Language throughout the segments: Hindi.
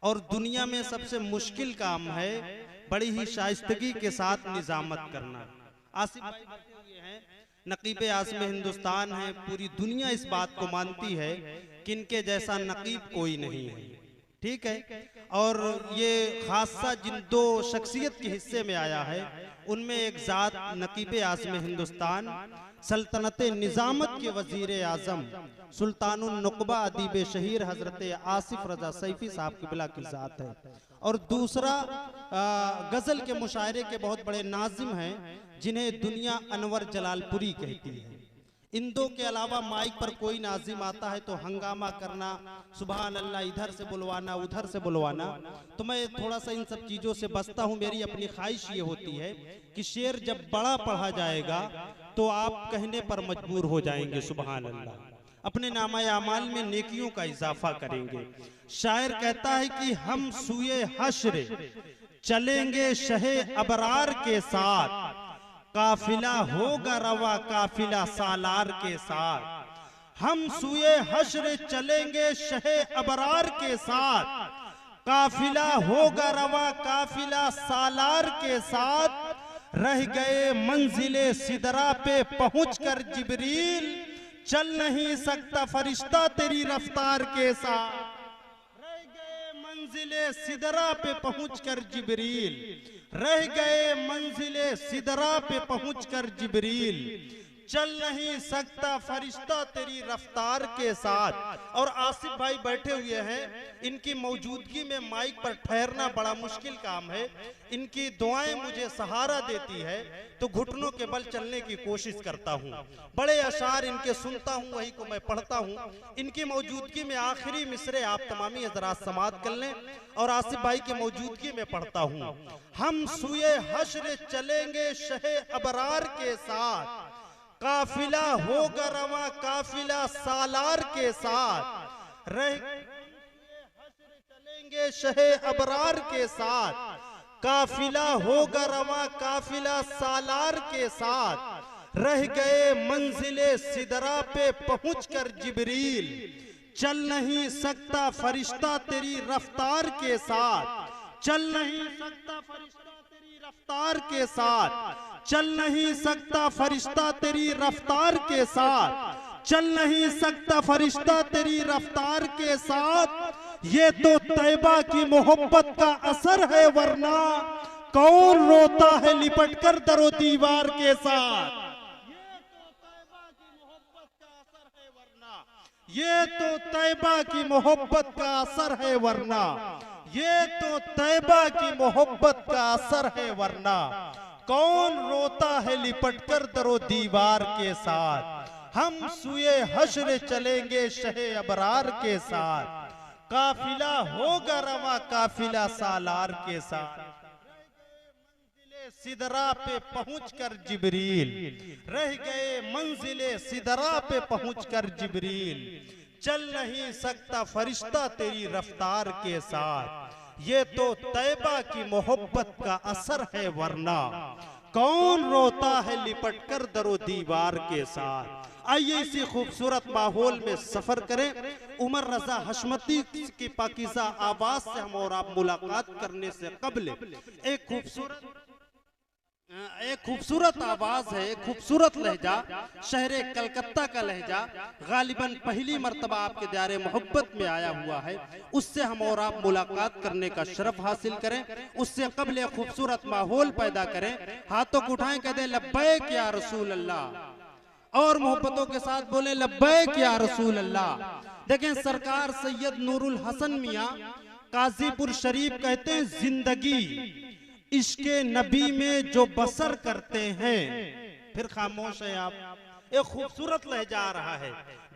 और दुनिया में सबसे मुश्किल काम है बड़ी ही शाइस्तगी के साथ निजामत करना। आसिफ भाई बैठे हुए हैं, नकीब आज़म हिंदुस्तान है, पूरी दुनिया इस बात को मानती है कि इनके जैसा नकीब कोई नहीं है, ठीक है। और ये खासा जिन दो शख्सियत के हिस्से में आया है उनमें एक जात नकीब आज़म हिंदुस्तान सल्तनत निजामत के वजीर आजम सुल्तानुन नुकबा अदीब शहीर हजरत आसिफ रजा सैफी साहब की बिला की जात है। और दूसरा गजल के मुशायरे के बहुत बड़े नाजिम हैं जिन्हें दुनिया अनवर जलालपुरी कहती है। इन दो के अलावा माइक पर कोई नाजिम आता है तो हंगामा करना, सुभान अल्लाह इधर से बुलवाना उधर से बुलवाना, तो मैं थोड़ा सा इन सब चीज़ों से बचता हूँ। मेरी अपनी ख्वाहिश ये होती है कि शेर जब बड़ा पढ़ा जाएगा तो आप कहने पर मजबूर हो जाएंगे सुभान अल्लाह, अपने नामा अमाल में नेकियों का इजाफा करेंगे। शायर कहता है कि हम सुए हश्र चलेंगे शहे अबरार के साथ, काफिला होगा रवा काफिला सालार के साथ। हम सुए हश्र चलेंगे शहे अबरार के साथ, काफिला होगा रवा काफिला सालार के साथ। रह गए मंजिले सिदरा पे पहुंचकर जिब्रील, चल नहीं सकता फरिश्ता तेरी रफ्तार के साथ। रह गए मंजिले सिदरा पे पहुंचकर जिब्रील, रह गए मंजिले सिदरा पे पहुंचकर जिब्रील, चल नहीं सकता फरिश्ता तेरी रफ्तार के साथ। और आसिफ भाई बैठे हुए हैं, इनकी मौजूदगी में माइक पर ठहरना बड़ा मुश्किल काम है। इनकी दुआएं मुझे सहारा देती है तो घुटनों के बल चलने की कोशिश करता हूँ। बड़े अशार इनके सुनता हूँ, वही को मैं पढ़ता हूँ। इनकी मौजूदगी में आखिरी मिसरे आप तमामी हजरात समात कर लें और आसिफ भाई की मौजूदगी में पढ़ता हूँ। हम सुए हश्र चलेंगे शहे अबरार के साथ, काफिला होगा रवा काफिला सालार के साथ। रह चलेंगे शहे अबरार के साथ, काफिला होगा रवा काफिला सालार के साथ। रह गए मंजिले सिदरा पे पहुंचकर जिब्रील, चल नहीं सकता फरिश्ता तेरी रफ्तार के साथ, चल नहीं सकता फरिश्ता तेरी रफ्तार के साथ, चल नहीं सकता फरिश्ता तेरी रफ्तार के साथ, चल नहीं सकता फरिश्ता तेरी रफ्तार के साथ। ये तो तैबा की मोहब्बत का असर है वरना कौन रोता है लिपट कर दरो दीवार के साथ। ये तो तैबा की मोहब्बत का असर है वरना, ये तो तैबा की मोहब्बत का असर है वरना कौन रोता है लिपट कर दरो दीवार के साथ। हम सुए हश्र चलेंगे शहे अबरार के साथ, काफिला होगा रवा काफिला सालार के साथ। मंजिले सिदरा पे पहुंचकर जिब्रील, रह गए मंजिले सिदरा पे पहुंचकर जिब्रील, चल नहीं सकता फरिश्ता तेरी रफ्तार के साथ। ये तो तैबा की मोहब्बत का असर है वरना कौन रोता है लिपट कर दरो दीवार के साथ। आइए इसी खूबसूरत माहौल में सफर करें। उमर रजा हशमती की पाकीज़ा आवाज से हम और आप मुलाकात करने से कबल एक खूबसूरत आवाज है, एक खूबसूरत लहजा, शहरे कलकत्ता का लहजा, गालिबन पहली मर्तबा आपके दायरे मोहब्बत में आया हुआ है। उससे हम और आप मुलाकात करने का शरफ हासिल करें, उससे कबल एक खूबसूरत माहौल पैदा करें। हाथों को उठाएं, कह दें लब्बैक या रसूल अल्लाह, और मोहब्बतों के साथ बोले लब्बैक या रसूल अल्लाह। देखें, सरकार सैयद नूरुल हसन मियां काजीपुर शरीफ कहते हैं, जिंदगी इश्के नबी में जो बसर करते हैं। फिर खामोश है आप। एक खूबसूरत लहजा आ रहा है।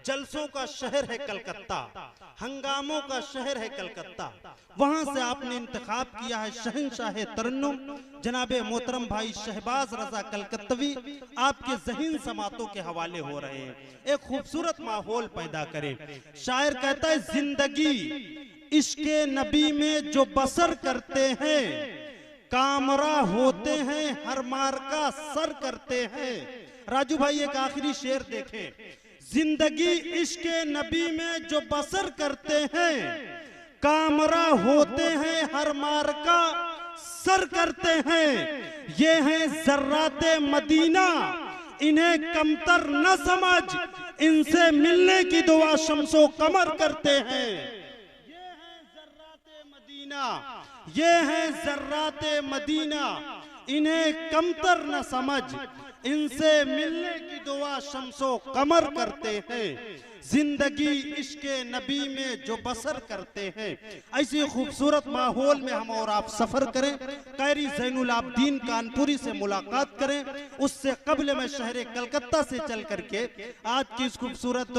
जलसों का शहर है कलकत्ता, हंगामों का शहर है कलकत्ता। वहां से आपने इंतखाब किया है शहंशाह तरन्नुम जनाबे मोहतरम भाई शहबाज रजा कलकत्तवी, आपके ज़हीन समातों के हवाले हो रहे हैं। एक खूबसूरत माहौल पैदा करें। शायर कहता है, जिंदगी इश्के नबी में जो बसर करते हैं, कामरा होते हैं हर मार का सर करते हैं। राजू भाई एक आखिरी शेर देखें, जिंदगी इश्के नबी में जो बसर करते हैं, कामरा होते हैं हर मार का सर करते हैं। ये हैं जर्राते मदीना, इन्हें कमतर न समझ, इनसे मिलने की दुआ शम्सो कमर करते हैं। ये हैं जर्राते मदीना, ये हैं जर्राते मदीना, इन्हें कमतर न समझ, इनसे मिलने की दुआ शम्सो कमर करते हैं। जिंदगी इश्के नबी में जो बसर करते हैं। ऐसी खूबसूरत माहौल में हम और आप सफर करें, कैरी ज़ैनुल आबदीन कानपुरी से मुलाकात करें। उससे कबल मैं शहर कलकत्ता से चल करके आज की इस खूबसूरत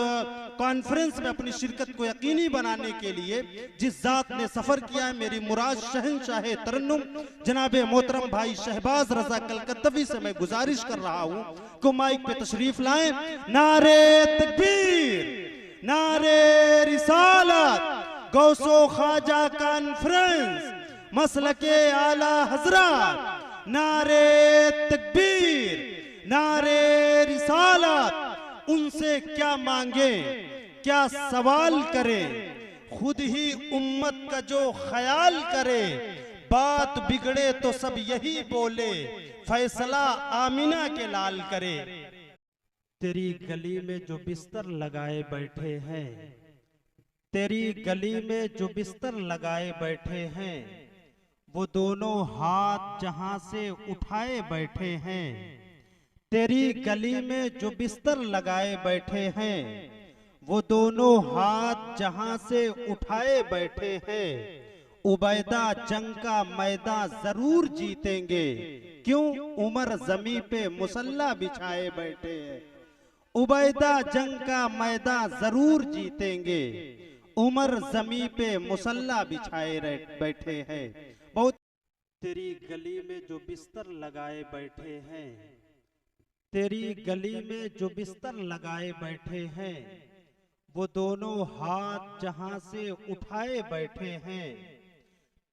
कॉन्फ्रेंस में अपनी शिरकत को यकीनी बनाने के लिए जिस जात ने सफर किया है, मेरी मुराद शहंशाह तरन्नुम जनाब मोहतरम भाई शहबाज रजा कलकत्तवी से मैं गुजारिश कर रहा हूँ को माइक पे तशरीफ लाएं। नारे तकबीर, नारे रिसालत, गौसो ख्वाजा कॉन्फ्रेंस, मसलके आला हजरत। नारे तकबीर, नारे रिसालत। उनसे क्या मांगे, क्या सवाल करे, खुद ही उम्मत का जो ख्याल करे। बात बिगड़े तो सब यही बोले, फैसला आमिना के लाल करे। तेरी गली में जो बिस्तर लगाए बैठे हैं, तेरी गली में जो बिस्तर लगाए बैठे हैं, वो दोनों हाथ जहां से उठाए बैठे हैं। तेरी गली में जो बिस्तर लगाए बैठे हैं, वो दोनों हाथ जहां से उठाए बैठे हैं। उबैदा जंग का मैदान जरूर जीतेंगे, क्यों उमर जमी पे मुसल्ला बिछाए बैठे हैं। उबैदा जंग का मैदान जरूर जीतेंगे, उमर जमी पे मुसल्ला बिछाए बैठे हैं। बहुत तेरी गली में जो बिस्तर लगाए बैठे हैं, तेरी गली में जो बिस्तर लगाए बैठे हैं, वो दोनों हाथ जहां से उठाए बैठे हैं।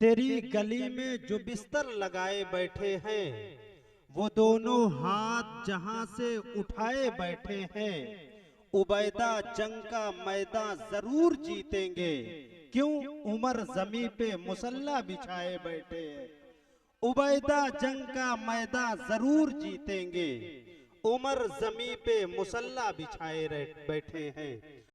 तेरी गली में जो बिस्तर लगाए बैठे हैं, वो दोनों हाथ जहां से उठाए बैठे हैं। उबैदा जंग का मैदान जरूर जीतेंगे, क्यों उमर जमी पे मुसल्ला बिछाए बैठे हैं। उबैदा जंग का मैदान जरूर जीतेंगे, उमर जमी पे मुसल्ला बिछाए बैठे हैं।